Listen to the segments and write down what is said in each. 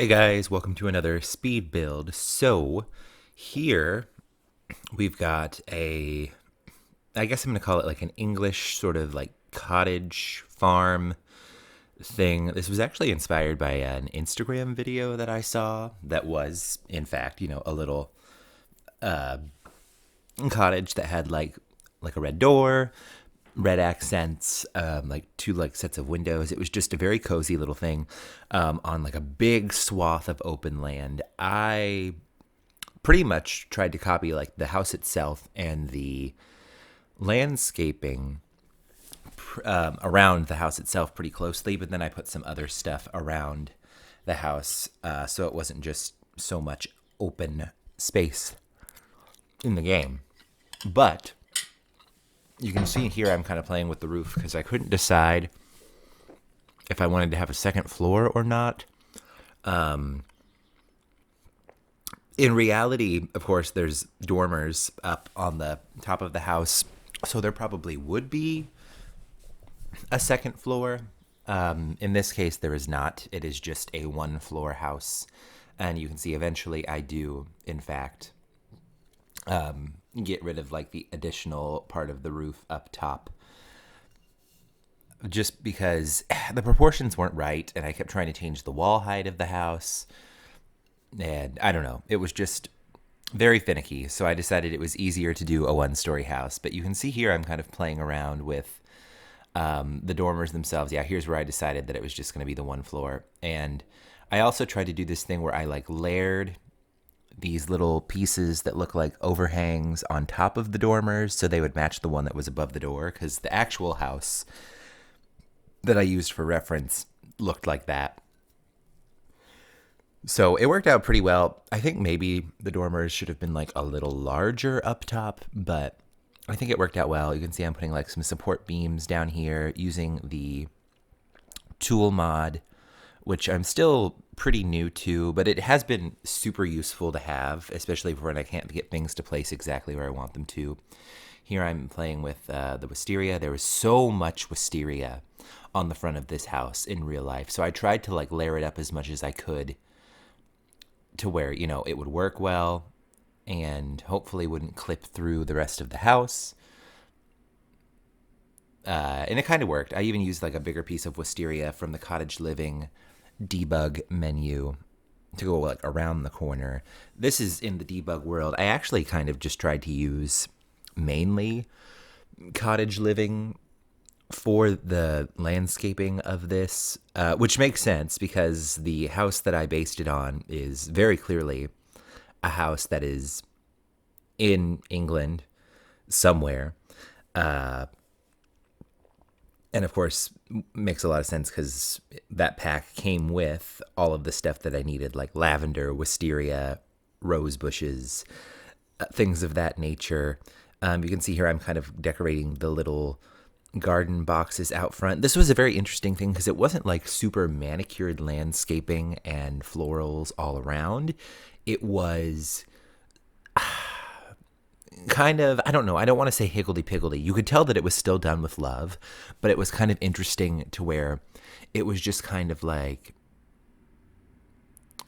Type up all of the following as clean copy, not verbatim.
Hey guys, welcome to another speed build. So, here we've got I guess I'm going to call it like an English sort of like cottage farm thing. This was actually inspired by an Instagram video that I saw that was, in fact, a little cottage that had like a red door, red accents, like two like sets of windows. It was just a very cozy little thing on like a big swath of open land. I pretty much tried to copy like the house itself and the landscaping around the house itself pretty closely, but then I put some other stuff around the house so it wasn't just so much open space in the game. But you can see here I'm kind of playing with the roof because I couldn't decide if I wanted to have a second floor or not. In reality, of course, there's dormers up on the top of the house, so there probably would be a second floor. In this case, there is not. It is just a one-floor house, and you can see eventually I do, in fact, get rid of like the additional part of the roof up top, just because the proportions weren't right, and I kept trying to change the wall height of the house. And I don't know, it was just very finicky. So I decided it was easier to do a one-story house. But you can see here I'm kind of playing around with the dormers themselves. Yeah, here's where I decided that it was just going to be the one floor. And I also tried to do this thing where I like layered these little pieces that look like overhangs on top of the dormers so they would match the one that was above the door, because the actual house that I used for reference looked like that. So it worked out pretty well. I think maybe the dormers should have been like a little larger up top, but I think it worked out well. You can see I'm putting like some support beams down here using the tool mod, which I'm still pretty new to, but it has been super useful to have, especially for when I can't get things to place exactly where I want them to. Here I'm playing with the wisteria. There was so much wisteria on the front of this house in real life, so I tried to like layer it up as much as I could to where, it would work well and hopefully wouldn't clip through the rest of the house. And it kind of worked. I even used like a bigger piece of wisteria from the Cottage Living debug menu to go like around the corner. This is in the debug world. I actually kind of just tried to use mainly Cottage Living for the landscaping of this, which makes sense because the house that I based it on is very clearly a house that is in England somewhere. And of course, makes a lot of sense because that pack came with all of the stuff that I needed, like lavender, wisteria, rose bushes, things of that nature. You can see here I'm kind of decorating the little garden boxes out front. This was a very interesting thing because it wasn't like super manicured landscaping and florals all around. It was kind of, I don't know, I don't want to say higgledy-piggledy. You could tell that it was still done with love, but it was kind of interesting to where it was just kind of like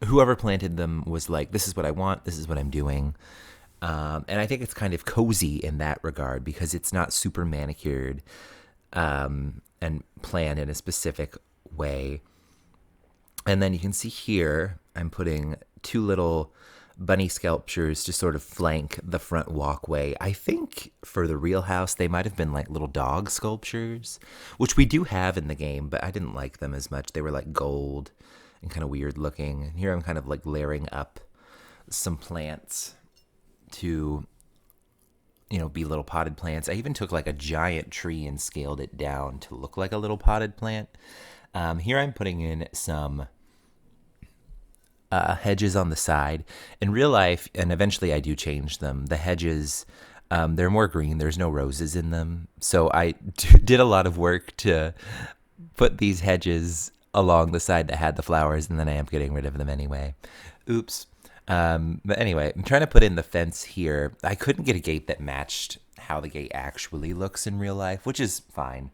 whoever planted them was like, this is what I want, this is what I'm doing. And I think it's kind of cozy in that regard because it's not super manicured and planned in a specific way. And then you can see here, I'm putting two little bunny sculptures to sort of flank the front walkway. I think for the real house, they might have been like little dog sculptures, which we do have in the game, but I didn't like them as much. They were like gold and kind of weird looking. And here I'm kind of like layering up some plants to, be little potted plants. I even took like a giant tree and scaled it down to look like a little potted plant. Here I'm putting in some hedges on the side. In real life, and eventually I do change them, the hedges, they're more green. There's no roses in them. So I did a lot of work to put these hedges along the side that had the flowers, and then I am getting rid of them anyway. Oops. But anyway, I'm trying to put in the fence here. I couldn't get a gate that matched how the gate actually looks in real life, which is fine.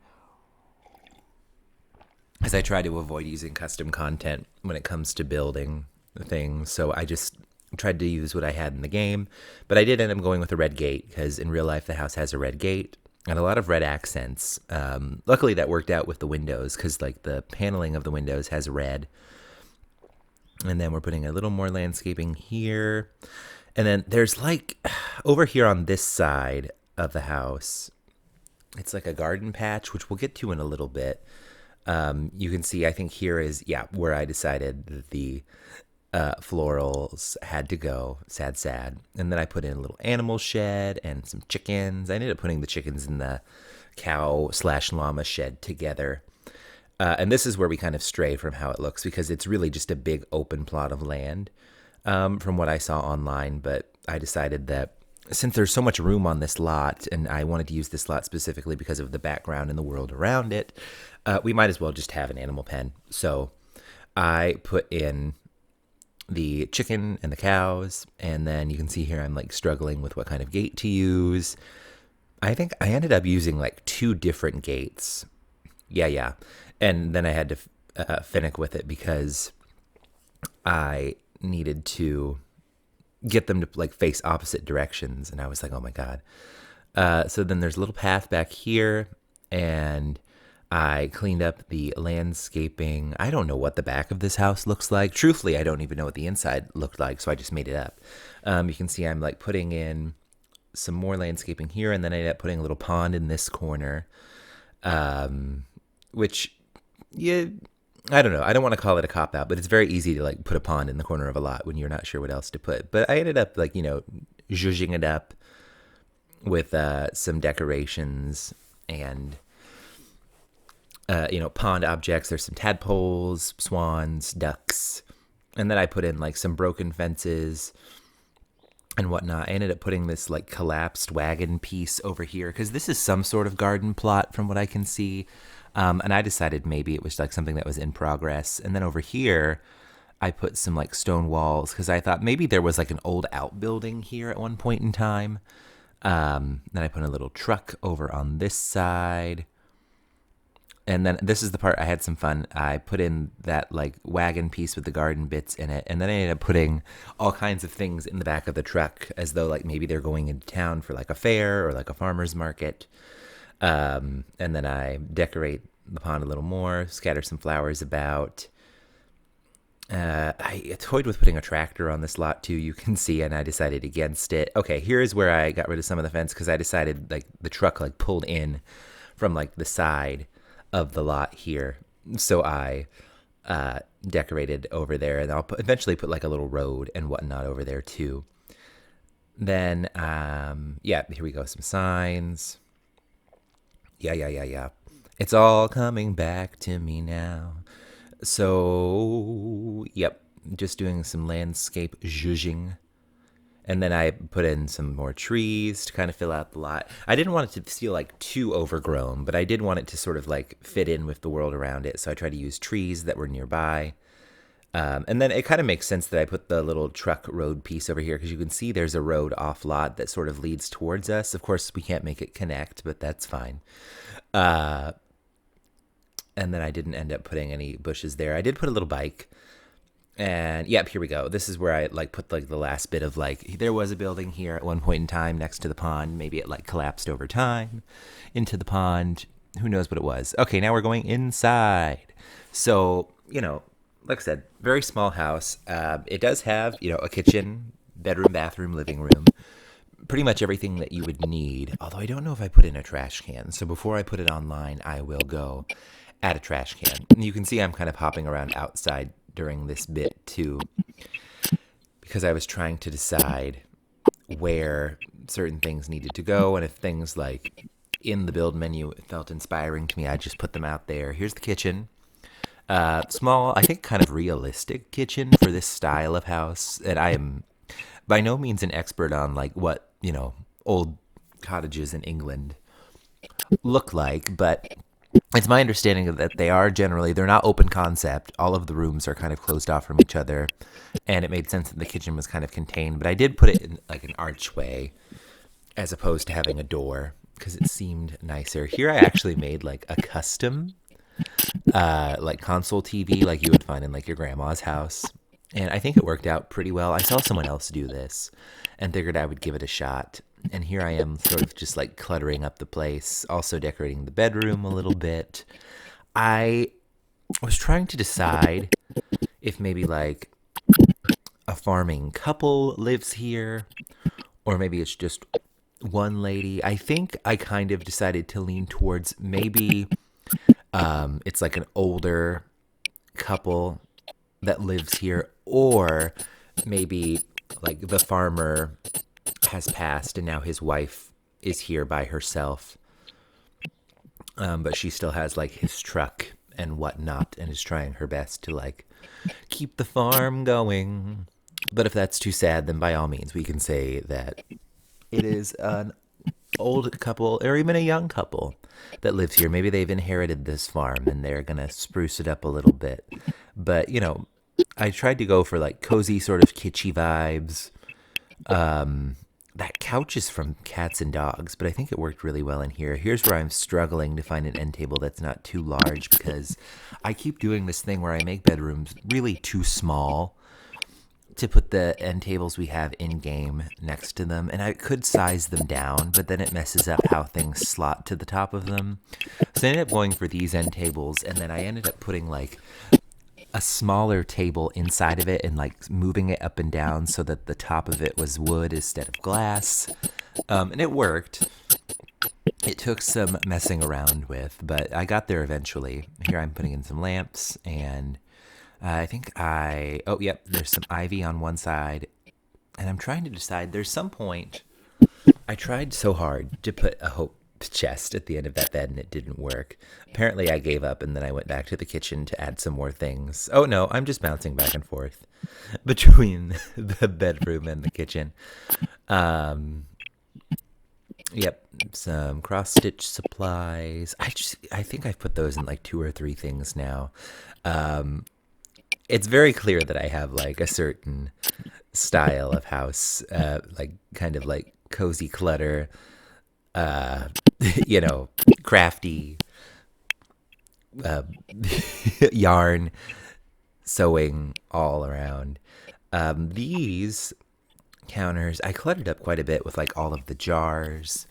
as I try to avoid using custom content when it comes to building things. So I just tried to use what I had in the game, but I did end up going with a red gate because in real life the house has a red gate and a lot of red accents. Luckily that worked out with the windows because like the paneling of the windows has red. And then we're putting a little more landscaping here. And then there's like over here on this side of the house, it's like a garden patch, which we'll get to in a little bit. You can see, I think here is, where I decided that the florals had to go. Sad, sad. And then I put in a little animal shed and some chickens. I ended up putting the chickens in the cow/llama shed together. And this is where we kind of stray from how it looks because it's really just a big open plot of land from what I saw online. But I decided that since there's so much room on this lot and I wanted to use this lot specifically because of the background and the world around it, we might as well just have an animal pen. So I put in the chicken and the cows, and then you can see here I'm like struggling with what kind of gate to use. I think I ended up using like 2 different gates. Yeah. And then I had to finick with it because I needed to get them to like face opposite directions. And I was like, oh my God. So then there's a little path back here and I cleaned up the landscaping. I don't know what the back of this house looks like. Truthfully, I don't even know what the inside looked like. So I just made it up. You can see I'm like putting in some more landscaping here. And then I ended up putting a little pond in this corner, which I don't know. I don't want to call it a cop out, but it's very easy to like put a pond in the corner of a lot when you're not sure what else to put. But I ended up like, zhuzhing it up with some decorations and, pond objects. There's some tadpoles, swans, ducks. And then I put in like some broken fences and whatnot. I ended up putting this like collapsed wagon piece over here because this is some sort of garden plot from what I can see. And I decided maybe it was like something that was in progress. And then over here, I put some like stone walls because I thought maybe there was like an old outbuilding here at one point in time. Then I put a little truck over on this side. And then this is the part I had some fun. I put in that like wagon piece with the garden bits in it. And then I ended up putting all kinds of things in the back of the truck as though like maybe they're going into town for like a fair or like a farmer's market. And then I decorate the pond a little more, scatter some flowers about. I toyed with putting a tractor on this lot too, you can see, and I decided against it. Okay, here's where I got rid of some of the fence because I decided like the truck like pulled in from like the side of the lot here. So I decorated over there, and I'll eventually put like a little road and whatnot over there too. Then, here we go, some signs. Yeah. It's all coming back to me now. So, just doing some landscape zhuzhing. And then I put in some more trees to kind of fill out the lot. I didn't want it to feel like too overgrown, but I did want it to sort of like fit in with the world around it. So I tried to use trees that were nearby. And then it kind of makes sense that I put the little truck road piece over here because you can see there's a road off lot that sort of leads towards us. Of course, we can't make it connect, but that's fine. And then I didn't end up putting any bushes there. I did put a little bike. And here we go. This is where I like put like the last bit of like, there was a building here at one point in time next to the pond. Maybe it like collapsed over time into the pond. Who knows what it was. Okay, now we're going inside. So, like I said, very small house. It does have, a kitchen, bedroom, bathroom, living room. Pretty much everything that you would need. Although I don't know if I put in a trash can. So before I put it online, I will go add a trash can. And you can see I'm kind of hopping around outside during this bit too, because I was trying to decide where certain things needed to go, and if things like in the build menu felt inspiring to me, I just put them out there. Here's the kitchen. Small, I think kind of realistic kitchen for this style of house. And I am by no means an expert on like what, old cottages in England look like, but it's my understanding that they're not open concept. All of the rooms are kind of closed off from each other, and it made sense that the kitchen was kind of contained, but I did put it in like an archway as opposed to having a door because it seemed nicer. Here I actually made like a custom like console TV like you would find in like your grandma's house. And I think it worked out pretty well. I saw someone else do this and figured I would give it a shot. And here I am sort of just like cluttering up the place, also decorating the bedroom a little bit. I was trying to decide if maybe like a farming couple lives here, or maybe it's just one lady. I think I kind of decided to lean towards maybe it's like an older couple that lives here, or maybe like the farmer has passed and now his wife is here by herself, but she still has like his truck and whatnot and is trying her best to like keep the farm going. But if that's too sad, then by all means we can say that it is an old couple or even a young couple that lives here. Maybe they've inherited this farm and they're gonna spruce it up a little bit. But you know, I tried to go for like cozy sort of kitschy vibes. That couch is from Cats and Dogs, but I think it worked really well in here. Here's where I'm struggling to find an end table that's not too large, because I keep doing this thing where I make bedrooms really too small to put the end tables we have in game next to them, and I could size them down, but then it messes up how things slot to the top of them. So I ended up going for these end tables, and then I ended up putting like a smaller table inside of it and like moving it up and down so that the top of it was wood instead of glass. And it worked. It took some messing around with, but I got there eventually. Here I'm putting in some lamps, and oh, yep, there's some ivy on one side. And I'm trying to decide, there's some point, I tried so hard to put a hope chest at the end of that bed and it didn't work. Apparently I gave up, and then I went back to the kitchen to add some more things. Oh no, I'm just bouncing back and forth between the bedroom and the kitchen. Yep, some cross stitch supplies. I think I've put those in like 2 or 3 things now. It's very clear that I have like a certain style of house, like kind of like cozy clutter, you know, crafty, yarn, sewing all around. These counters, I cluttered up quite a bit with like all of the jars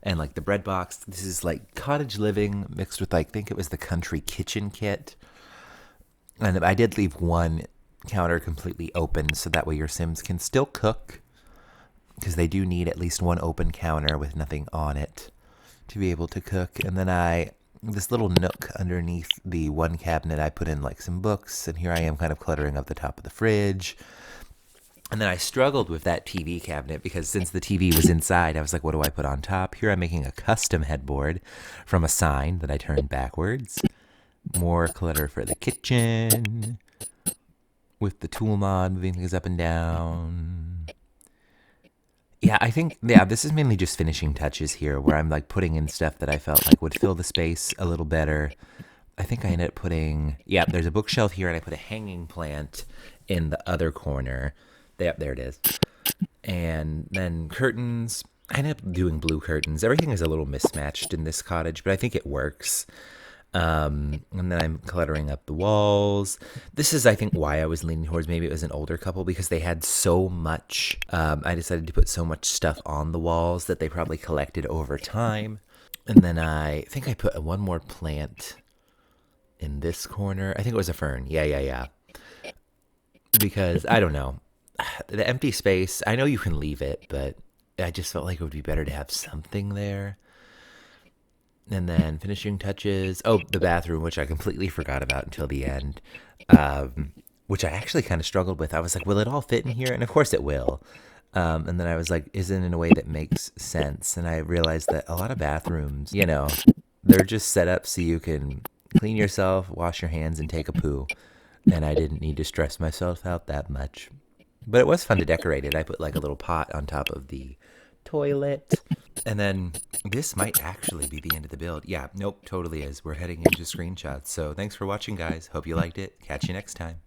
and like the bread box. This is like cottage living mixed with like, I think it was the country kitchen kit. And I did leave one counter completely open so that way your Sims can still cook, because they do need at least one open counter with nothing on it to be able to cook. And then this little nook underneath the one cabinet, I put in like some books, and here I am kind of cluttering up the top of the fridge. And then I struggled with that TV cabinet, because since the TV was inside, I was like, what do I put on top? Here I'm making a custom headboard from a sign that I turned backwards. More clutter for the kitchen with the tool mod moving things up and down. Yeah, I think, this is mainly just finishing touches here, where I'm like putting in stuff that I felt like would fill the space a little better. I think I ended up putting, there's a bookshelf here, and I put a hanging plant in the other corner. There it is. And then curtains. I ended up doing blue curtains. Everything is a little mismatched in this cottage, but I think it works. And then I'm cluttering up the walls. This is, I think, why I was leaning towards maybe it was an older couple, because they had so much. I decided to put so much stuff on the walls that they probably collected over time. And then I think I put one more plant in this corner. I think it was a fern. Yeah. Because, I don't know. The empty space, I know you can leave it, but I just felt like it would be better to have something there. And then finishing touches. Oh, the bathroom, which I completely forgot about until the end, which I actually kind of struggled with. I was like, will it all fit in here? And of course it will. And then I was like, is it in a way that makes sense? And I realized that a lot of bathrooms, they're just set up so you can clean yourself, wash your hands, and take a poo. And I didn't need to stress myself out that much. But it was fun to decorate it. I put like a little pot on top of the toilet. And then this might actually be the end of the build. Yeah, nope, totally is. We're heading into screenshots. So thanks for watching, guys. Hope you liked it. Catch you next time.